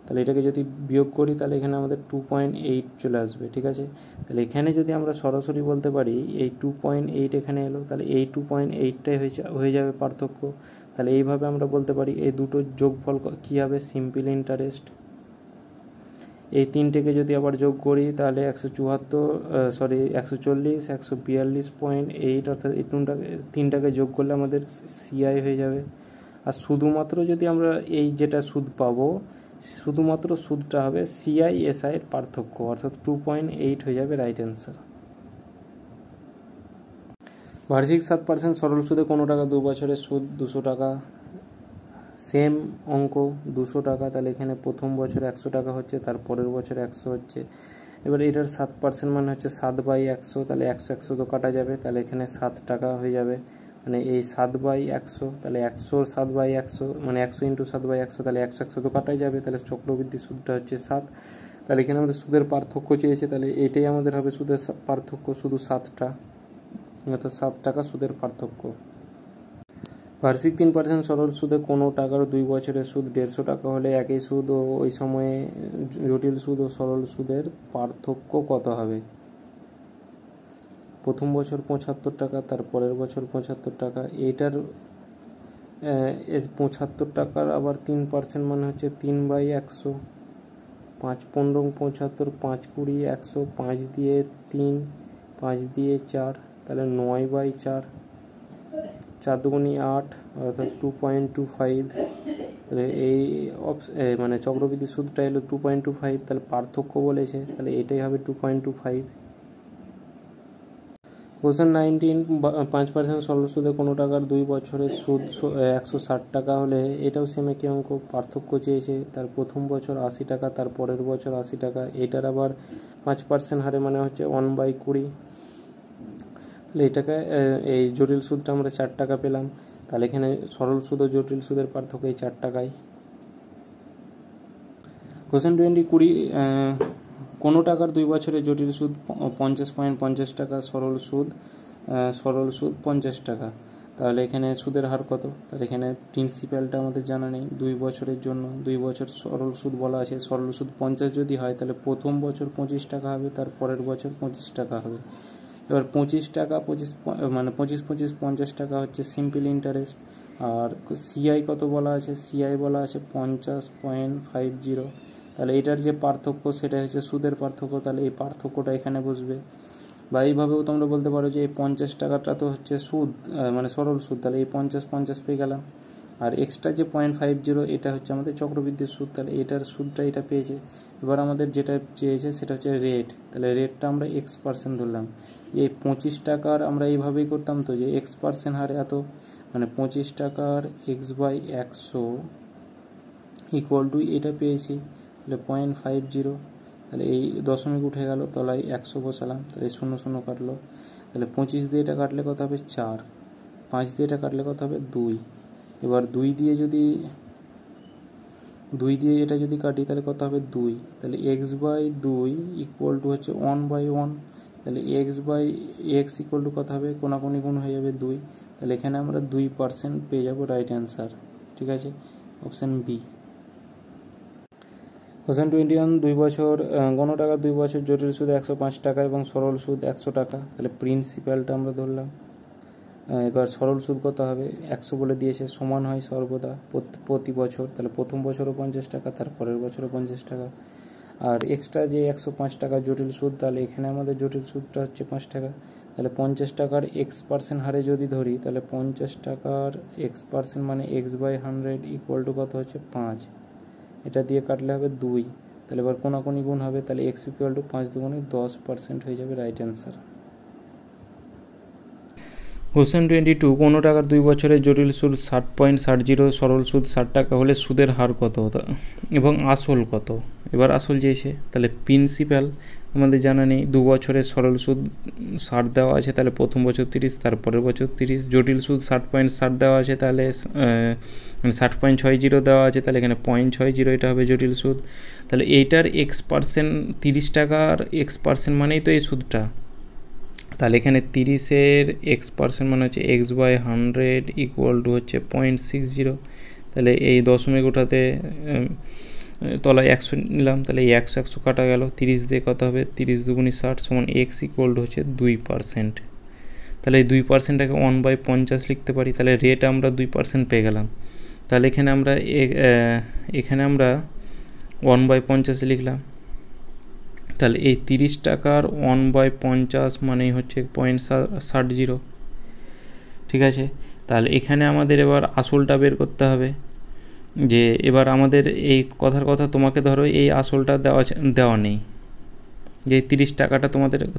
তাহলে এটাকে যদি বিয়োগ করি তাহলে এখানে আমাদের 2.8 চলে আসবে। ঠিক আছে, তাহলে এখানে যদি আমরা সরাসরি বলতে পারি এই 2.8 এখানে এলো, তাহলে এই 2.8টাই হয়ে যাবে পার্থক্য। তাহলে এইভাবে আমরা বলতে পারি এই দুটোর যোগফল কী হবে? Simple interest. এই তিনটেকে যদি আবার যোগ করি তাহলে 140 142.8, অর্থাৎ এই তিনটাকে যোগ করলে আমাদের সিআই হয়ে যাবে। আর শুধুমাত্র যদি আমরা এই যেটা সুদ পাবো, শুধুমাত্র সুদটা হবে সিআই এসআই এর পার্থক্য, অর্থাৎ 2.8 হয়ে যাবে রাইট অ্যান্সার। বার্ষিক 7% সরল সুদে কোনো টাকা 2 বছরের সুদ 200 টাকা। সেম অঙ্ক, 200 টাকা, তাহলে এখানে প্রথম বছর 100 টাকা হচ্ছে, তার পরের বছর 100 হচ্ছে। এবার এটার 7% মানে হচ্ছে 7/100, তাহলে 100 100 তো কাটা যাবে, তাহলে এখানে 7 টাকা হয়ে যাবে, মানে এই 7/100, তাহলে 100 7/100 মানে 100 ইন্টু 7/100, তাহলে 100 100 তো কাটাই যাবে, তাহলে চক্রবৃদ্ধি সুদটা হচ্ছে 7। তাহলে এখানে আমাদের সুদের পার্থক্য চেয়েছে, তাহলে এটাই আমাদের হবে সুদের পার্থক্য, শুধু 7টা, অর্থাৎ 7 টাকা সুদের পার্থক্য। বার্ষিক 3% সরল সুদে কোনো টাকার 2 বছরের সুদ 150 টাকা হলে একই সুদ ও ওই সময়ে জটিল সুদ ও সরল সুদের পার্থক্য কত হবে? প্রথম বছর 75 টাকা, তার পরের বছর 75 টাকা। এইটার 75 টাকার আবার 3% মানে হচ্ছে 3/100, 5 15 75, 5 20 100, 5 দিয়ে 3, 5 দিয়ে 4, তাহলে 9/4, 4 দুগুণি 8 অর্থাৎ 2.25। তাহলে এই মানে চক্রবৃদ্ধি সুদটা এলো 2.25, তাহলে পার্থক্য বলেছে, তাহলে এটাই হবে 2.25। কোশ্চেন 19, 5% সরল সুদে কোনো টাকার 2 বছরের সুদ 160 টাকা হলে, এটাও সেম একই অঙ্ক, পার্থক্য চেয়েছে। তার প্রথম বছর 80 টাকা, তার পরের বছর 80 টাকা, এটার আবার 5% হারে মানে হচ্ছে 1/20। তাহলে এটাকে এই জটিল সুদটা আমরা 4 টাকা পেলাম, তাহলে এখানে সরল সুদ ও জটিল সুদের পার্থক্য এই 4 টাকায়। কোশ্চেন 20, কোনো টাকার 2 বছরের জটিল সুদ 50.50 টাকা, সরল সুদ 50 টাকা। তাহলে এখানে সুদের হার কত? তাহলে এখানে প্রিন্সিপালটা আমাদের জানা নেই। 2 বছরের জন্য 2 বছর সরল সুদ বলা আছে, সরল সুদ 50 যদি হয় তাহলে প্রথম বছর 25 টাকা হবে, তার পরের বছর 25 টাকা হবে। এবার 25 টাকা 25 মানে 25 25 50 টাকা হচ্ছে সিম্পল ইন্টারেস্ট। আর সিআই কত বলা আছে? সিআই বলা আছে 50.50। তাহলে এটার যে পার্থক্য সেটা হচ্ছে সুদের পার্থক্য, তাহলে এই পার্থক্যটা এখানে বসবে। বা এইভাবেও তোমরা বলতে পারো যে এই 50 টাকাটা তো হচ্ছে সুদ, মানে সরল সুদ, তাহলে এই 50 পেয়ে গেলাম। আর এক্সট্রা যে 0.50 এটা হচ্ছে আমাদের চক্রবৃদ্ধির সুদ, তাহলে এটার সুদটা এটা পেয়েছে। এবার আমাদের যেটা চেয়েছে সেটা হচ্ছে রেট, তাহলে রেটটা আমরা X% ধরলাম। এই 25 টাকার আমরা এইভাবেই করতাম তো, যে X% হারে এত, মানে 25 টাকার X/100 ইকুয়াল টু এটা পেয়েছি, তাহলে 0.50। তাহলে এই দশমিক উঠে গেল, তলায় 100 বসালাম, তাহলে 0 0 কাটলো। তাহলে 25 দিয়ে এটা কাটলে কত হবে? 4। 5 দিয়ে এটা কাটলে কত হবে? 2। এবার 2 দিয়ে এটা যদি কাটি তাহলে কত হবে? 2। তাহলে X/2 ইকুয়াল টু হচ্ছে 1/1। তাহলে X/X ইকুয়াল টু কত হবে? কোনাকুনি গুণ হয়ে যাবে 2। তাহলে এখানে আমরা 2% পেয়ে যাবো রাইট অ্যান্সার। ঠিক আছে, অপশান বি। কোশ্চেন 21, 2 বছর কোনো টাকা 2 বছর জটিল সুদ 105 টাকা এবং সরল সুদ 100 টাকা। তাহলে প্রিন্সিপালটা আমরা ধরলাম। এবার সরল সুদ কত হবে? 100 বলে দিয়েছে, সমান হয় সর্বদা প্রতি বছর, তাহলে প্রথম বছরও 50 টাকা, তার পরের বছরও 50 টাকা। আর এক্সট্রা যে 105 টাকা জটিল সুদ, তাহলে এখানে আমাদের জটিল সুদটা হচ্ছে 5 টাকা। তাহলে 50 টাকার X% হারে যদি ধরি, তাহলে 50 টাকার X% মানে X/100 ইকুয়াল টু কত হচ্ছে? 5। এটা দিয়ে কাটলে হবে 2। তাহলে এবার কোনাকুনি গুণ হবে, তাহলে X ইকুয়াল টু 5 দুগুণে 10% হয়ে যাবে রাইট অ্যান্সার। কোশ্চেন 22, কোনো টাকার 2 বছরের জটিল সুদ 60.60, সরল সুদ 60 টাকা হলে সুদের হার কত এবং আসল কত? এবার আসল চেয়েছে, তাহলে প্রিন্সিপাল আমাদের জানা নেই। 2 বছরের সরল সুদ 60 দেওয়া আছে, তাহলে প্রথম বছর 30, তারপরের বছর 30। জটিল সুদ 60.60 দেওয়া আছে, তাহলে 60.60 দেওয়া আছে, তাহলে এখানে 0.60 এটা হবে জটিল সুদ। তাহলে এইটার X%, 30 টাকার X% মানেই তো এই সুদটা। তাহলে এখানে 30-এর X% মানে হচ্ছে X/100 ইকুয়াল টু হচ্ছে 0.60। তাহলে এই দশমিক উঠাতে তলায় 100 নিলাম, তাহলে এই 100 কাটা গেল, 30 দিয়ে কত হবে? 30 দুগুণি 60 সমান X ইকুয়াল টু হচ্ছে 2%। তাহলে এই 2%টাকে 1/50 লিখতে পারি, তাহলে রেট আমরা 2% পেয়ে গেলাম। তাহলে এখানে আমরা 1/50 লিখলাম। তাহলে এই 30 টাকার 1/50 মানেই হচ্ছে 0.60। ঠিক আছে, তাহলে এখানে আমাদের এবার আসলটা বের করতে হবে। যে এবার আমাদের এই কথার কথা, তোমাকে ধরো এই আসলটা দেওয়া নেই, যে 30 টাকাটা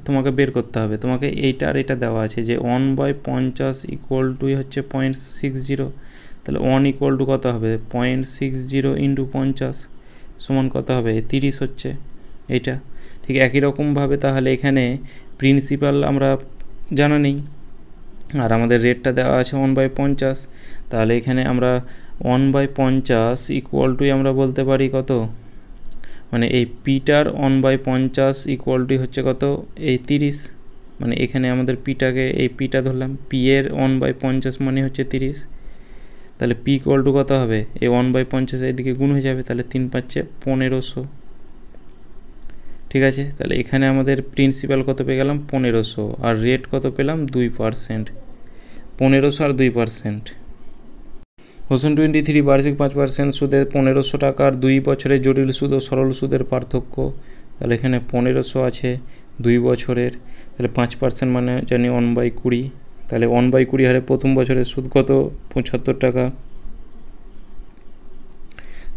তোমাকে বের করতে হবে। তোমাকে এইটা আর এটা দেওয়া আছে যে 1/50 ইকুয়াল টু হচ্ছে 0.60। তাহলে 1 ইকুয়াল টু কত হবে? 0.60 ইন্টু 50 সমান কত হবে? 30 হচ্ছে এইটা। ঠিক একই রকমভাবে তাহলে এখানে প্রিন্সিপাল আমরা জানা নেই, আর আমাদের রেটটা দেওয়া আছে 1/50। তাহলে এখানে আমরা 1/50 ইকুয়াল টু আমরা বলতে পারি কত, মানে এই পিটার 1/50 ইকুয়াল টু হচ্ছে কত? এই 30। মানে এখানে আমাদের পিটাকে, এই পিটা ধরলাম, পি এর 1/50 মানে হচ্ছে 30। তাহলে পি ইকুয়াল টু কত হবে? এই 1/50 এদিকে গুণ হয়ে যাবে, তাহলে 3×5 = 1500। ঠিক আছে, তাহলে এখানে আমাদের প্রিন্সিপাল কত পেয়ে গেলাম? 1500। আর রেট কত পেলাম? 2%। 1500 আর 2%। কোশ্চেন 23, বার্ষিক 5% সুদে 1500 টাকার 2 বছরের জটিল সুদ ও সরল সুদের পার্থক্য। তাহলে এখানে 1500 আছে 2 বছরের, তাহলে 5% মানে জানি 1/20। তাহলে 1/20 হারে প্রথম বছরের সুদ কত 75 টাকা,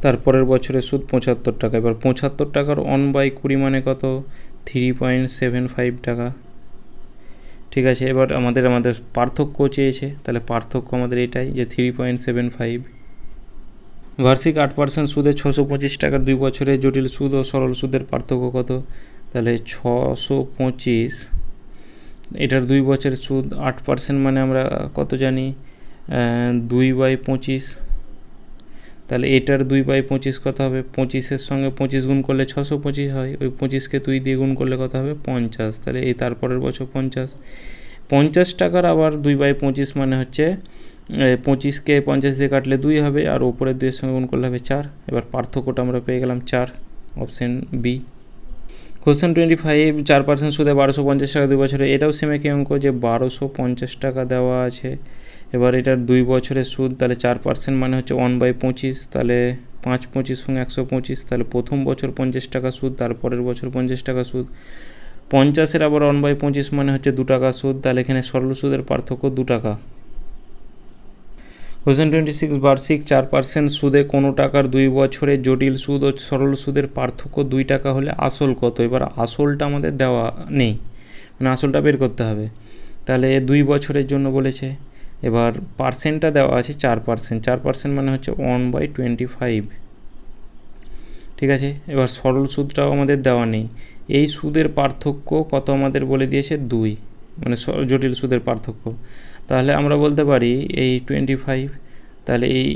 তারপরের বছরের সুদ 75 টাকা। এবার 75 টাকার 1/20 মানে কত 3.75 টাকা। ঠিক আছে, এবার আমাদের পার্থক্য চেয়েছে, তাহলে পার্থক্য আমাদের এটাই যে 3.75। বার্ষিক 8% সুদে 625 টাকার 2 বছরের জটিল সুদ ও সরল সুদের পার্থক্য কত? তাহলে 625, এটার 2 বছরের সুদ 8% মানে আমরা কত জানি 2/25। তাহলে এটার 2/25 কত হবে 25-এর সঙ্গে 25 গুণ করলে 625 হয়, ওই 25কে 2 দিয়ে গুণ করলে কত হবে 50। তাহলে এই তারপরের বছর 50 টাকার আবার 2/25 মানে হচ্ছে 25কে 50 দিয়ে কাটলে 2 হবে, আর ওপরের 2-এর সঙ্গে গুণ করলে হবে 4। এবার পার্থক্যটা আমরা পেয়ে গেলাম 4, অপশন বি। কোশ্চেন 25, 4% সুদে 1250 টাকা 2 বছরে, এটাও সেম একই অঙ্ক যে 1250 টাকা দেওয়া আছে। এবার এটার 2 বছরের সুদ, তাহলে 4% মানে হচ্ছে 1/25, তাহলে 5×25 সঙ্গে 125, তাহলে প্রথম বছর 50 টাকা সুদ, তারপরের বছর 50 টাকা সুদ। 50-এর আবার 1/25 মানে হচ্ছে 2 টাকা সুদ, তাহলে এখানে সরল সুদের পার্থক্য 2 টাকা। কোশ্চেন 26, বার্ষিক 4% সুদে কোনো টাকার 2 বছরের জটিল সুদ ও সরল সুদের পার্থক্য 2 টাকা হলে আসল কত? এবার আসলটা আমাদের দেওয়া নেই, মানে আসলটা বের করতে হবে। তাহলে 2 বছরের জন্য বলেছে, এবার পার্সেন্টটা দেওয়া আছে 4%, 4% মানে হচ্ছে 1/25। ঠিক আছে, এবার সরল সুদটাও আমাদের দেওয়া নেই। এই সুদের পার্থক্য কত আমাদের বলে দিয়েছে 2, মানে জটিল সুদের পার্থক্য। তাহলে আমরা বলতে পারি এই 25, তাহলে এই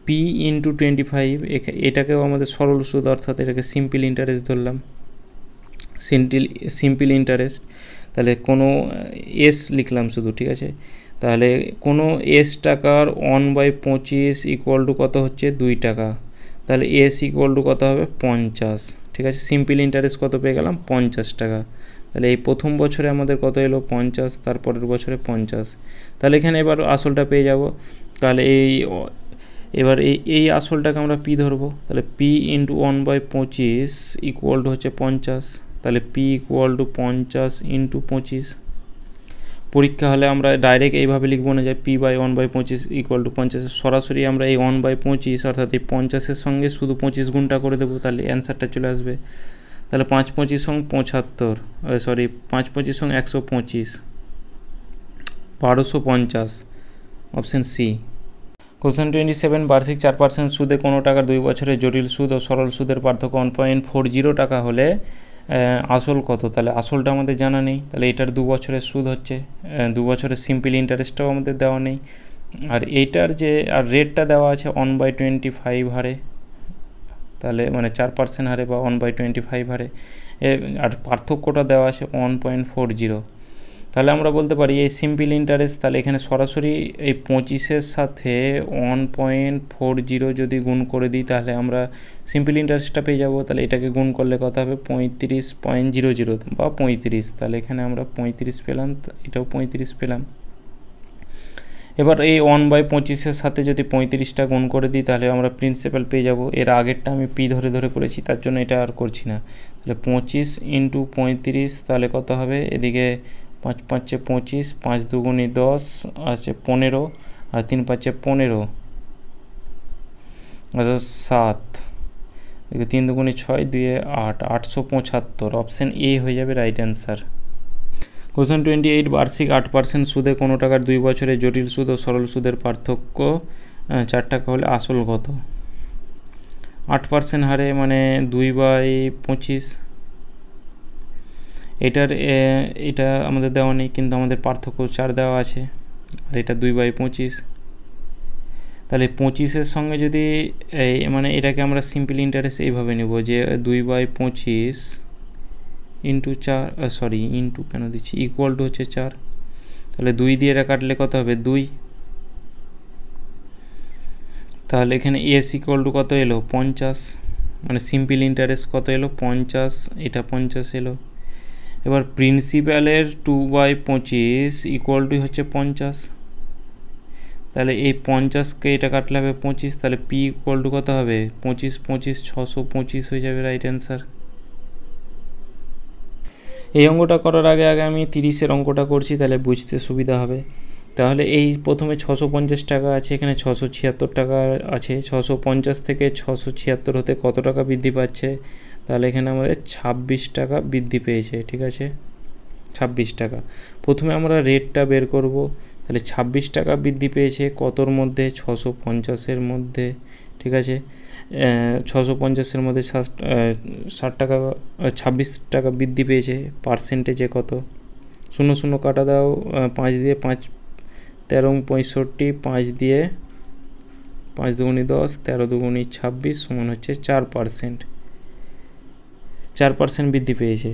পি ইন্টু 25, এটাকেও আমাদের সরল সুদ, অর্থাৎ এটাকে সিম্পল ইন্টারেস্ট ধরলাম, সিম্পল ইন্টারেস্ট। তাহলে কোনো এস লিখলাম শুধু, ঠিক আছে। তাহলে কোনো এস টাকার 1/25 ইকুয়াল টু কত হচ্ছে 2 টাকা, তাহলে এস ইকুয়াল টু কত হবে 50। ঠিক আছে, সিম্পল ইন্টারেস্ট কত পেয়ে গেলাম 50 টাকা। তাহলে এই প্রথম বছরে আমাদের কত এলো 50, তারপরের বছরে 50। তাহলে এখানে এবার আসলটা পেয়ে যাব। তাহলে এবার এই আসলটাকে আমরা পি ধরবো, তাহলে পি ইন্টু 1/25 ইকুয়াল টু হচ্ছে 50, তাহলে পি ইকুয়াল টু 50 ইন্টু 25। পরীক্ষা হলে আমরা ডাইরেক্ট এইভাবে লিখবো না যে পি বাই 1/25 ইকুয়াল টু 50, সরাসরি আমরা এই 1/25 অর্থাৎ এই 50-এর সঙ্গে শুধু 25 গুণটা করে দেবো, তাহলে অ্যান্সারটা চলে আসবে। তাহলে 5×25 সঙ্গে 75, সরি 5×25 সঙ্গে 125, 1250, অপশন সি। কোশ্চেন 27, বার্ষিক 4% সুদে কোনো টাকার 2 বছরের জটিল সুদ ও সরল সুদের পার্থক্য 1.40 টাকা হলে আসল কত? তাহলে আসলটা আমাদের জানা নেই, তাহলে এটার 2 বছরের সুদ হচ্ছে, 2 বছরের সিম্পল ইন্টারেস্টটাও আমাদের দেওয়া নেই, আর এইটার যে আর রেটটা দেওয়া আছে 1/25 হারে, তাহলে মানে 4% হারে বা 1/25 হারে, আর পার্থক্যটা দেওয়া আছে 1.40। তাহলে আমরা বলতে পারি এই সিম্পল ইন্টারেস্ট, তাহলে এখানে সরাসরি এই 25-এর সাথে 1.40 যদি গুণ করে দিই, তাহলে আমরা সিম্পল ইন্টারেস্টটা পেয়ে যাব। তাহলে এটাকে গুণ করলে কত হবে 35.00 বা 35, তাহলে এখানে আমরা 35 পেলাম, এটাও 35 পেলাম। এবার এই 1/25-এর সাথে যদি 35টা গুণ করে দিই, তাহলে আমরা প্রিন্সিপাল পেয়ে যাব। এর আগেরটা আমি পি ধরে ধরে করেছি, তার জন্য এটা আর করছি না। তাহলে 25 ইন্টু 35, তাহলে কত হবে, এদিকে 5×5 = 25, 5×2 = 10 আছে 15, আর 3×5 = 15, আচ্ছা 7, দেখো 3×2 = 6, 2 = 8, 875, অপশান এ হয়ে যাবে রাইট অ্যান্সার। কোশ্চেন 28, বার্ষিক 8% সুদে কোনো টাকার 2 বছরের জটিল সুদ ও সরল সুদের পার্থক্য 4 টাকা হলে আসল কত? 8% হারে মানে 2/25, এটা আমাদের দেওয়া নেই, কিন্তু আমাদের পার্থক্য 4 দেওয়া আছে, আর এটা 2/25। তাহলে 25-এর সঙ্গে যদি মানে এটাকে আমরা সিম্পল ইন্টারেস্ট এইভাবে নেব যে 2/25 ইন্টু 4, সরি ইন্টু কেন দিচ্ছি, ইকুয়াল টু হচ্ছে 4। তাহলে 2 দিয়ে এটা কাটলে কত হবে 2। তাহলে এখানে এস ইকুয়াল টু কত এলো 50, মানে সিম্পল ইন্টারেস্ট কত এলো 50, এটা 50 এলো। এবার প্রিন্সিপালের 2/25 ইকুয়াল টু হচ্ছে 50, তাহলে এই 50কে এটা কাটলে হবে 25, তাহলে পি ইকুয়াল টু কত হবে 25×25 625 হয়ে যাবে রাইট অ্যান্সার। এই অঙ্কটা করার আগে আমি 30-এর অঙ্কটা করছি, তাহলে বুঝতে সুবিধা হবে। তাহলে এই প্রথমে 650 টাকা আছে, এখানে 676 টাকা আছে, 650 থেকে 676 হতে কত টাকা বৃদ্ধি পাচ্ছে? তাহলে এখানে আমাদের 26 টাকা বৃদ্ধি পেয়েছে, ঠিক আছে, 26 টাকা। প্রথমে আমরা রেটটা বের করব, তাহলে 26 টাকা বৃদ্ধি পেয়েছে কতর মধ্যে? 650-এর মধ্যে, ঠিক আছে। 650-এর মধ্যে 60 টাকা 26 টাকা বৃদ্ধি পেয়েছে, পার্সেন্টেজে কত? 0 কাটা দাও, 5 দিয়ে 5 13 65, 5 দিয়ে 5 দুগুণি 10, 13 দুগুণি 26 সমান হচ্ছে 4%। 4% বৃদ্ধি পেয়েছে।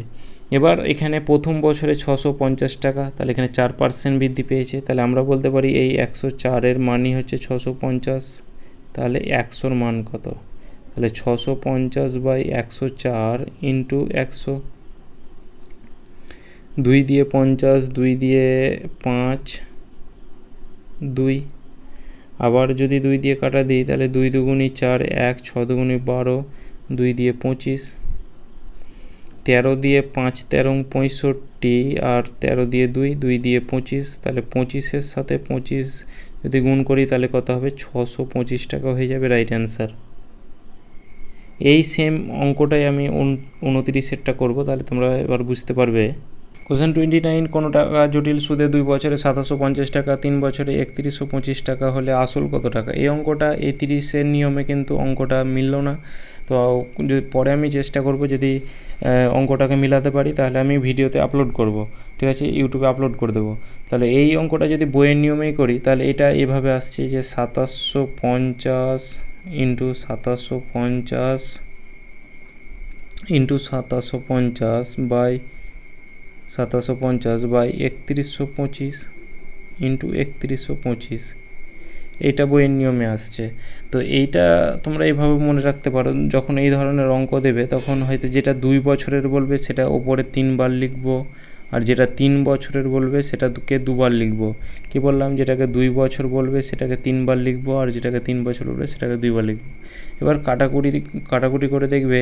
এবার এখানে প্রথম বছরে 650 টাকা, তাহলে এখানে 4% বৃদ্ধি পেয়েছে। তাহলে আমরা বলতে পারি এই 104-এর মানই হচ্ছে 650। তাহলে 100-র মান কত? তাহলে 650/104 ইন্টু 100, 2 দিয়ে 50, 2 দিয়ে 5, 2, আবার যদি 2 দিয়ে কাটা দিই তাহলে 2 দুগুণি 4, 1, 6 দুগুণি 12, 2 দিয়ে 25, 13 দিয়ে 5, 13 65, আর 13 দিয়ে 2, 2 দিয়ে 25, তাহলে 25-এর সাথে 25 যদি গুণ করি তাহলে কত হবে? 625 টাকা হয়ে যাবে রাইট অ্যান্সার। এই সেম অঙ্কটাই আমি 29-এরটা করবো, তাহলে তোমরা এবার বুঝতে পারবে। কোশ্চেন 29, কোনো টাকা জটিল সুদে 2 বছরে 2750 টাকা, 3 বছরে 3125 টাকা হলে আসল কত টাকা? এই অঙ্কটা এই 30-এর নিয়মে কিন্তু অঙ্কটা মিলল না। তো পরে আমি চেষ্টা করব, যদি অঙ্কটাকে মিলাতে পারি তাহলে আমি ভিডিওতে আপলোড করব, ঠিক আছে, ইউটিউবে আপলোড করে দেবো। তাহলে এই অঙ্কটা যদি বইয়ের নিয়মেই করি তাহলে এটা এভাবে আসছে যে 2750 ইন্টু 2750 ইন্টু 2750 বাই 3125 ইন্টু 3125, এইটা বইয়ের নিয়মে আসছে। তো এইটা তোমরা এইভাবে মনে রাখতে পারো, যখন এই ধরনের অঙ্ক দেবে তখন হয়তো যেটা 2 বছরের বলবে সেটা ওপরে 3 বার লিখবো, আর যেটা 3 বছরের বলবে সেটাকে 2 বার লিখবো। কি বললাম? যেটাকে 2 বছর বলবে সেটাকে 3 বার লিখবো, আর যেটাকে 3 বছর বলবে সেটাকে 2 বার লিখবো। এবার কাটাকুটি করে দেখবে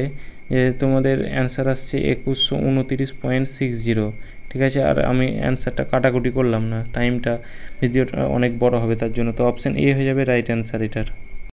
যে তোমাদের অ্যান্সার আসছে 2129.60, ঠিক আছে। আর আমি অ্যান্সারটা কাটাকুটি করলাম না, টাইমটা ভিডিওটা অনেক বড় হবে তার জন্য। তো অপশান এ হয়ে যাবে রাইট অ্যান্সার এটার।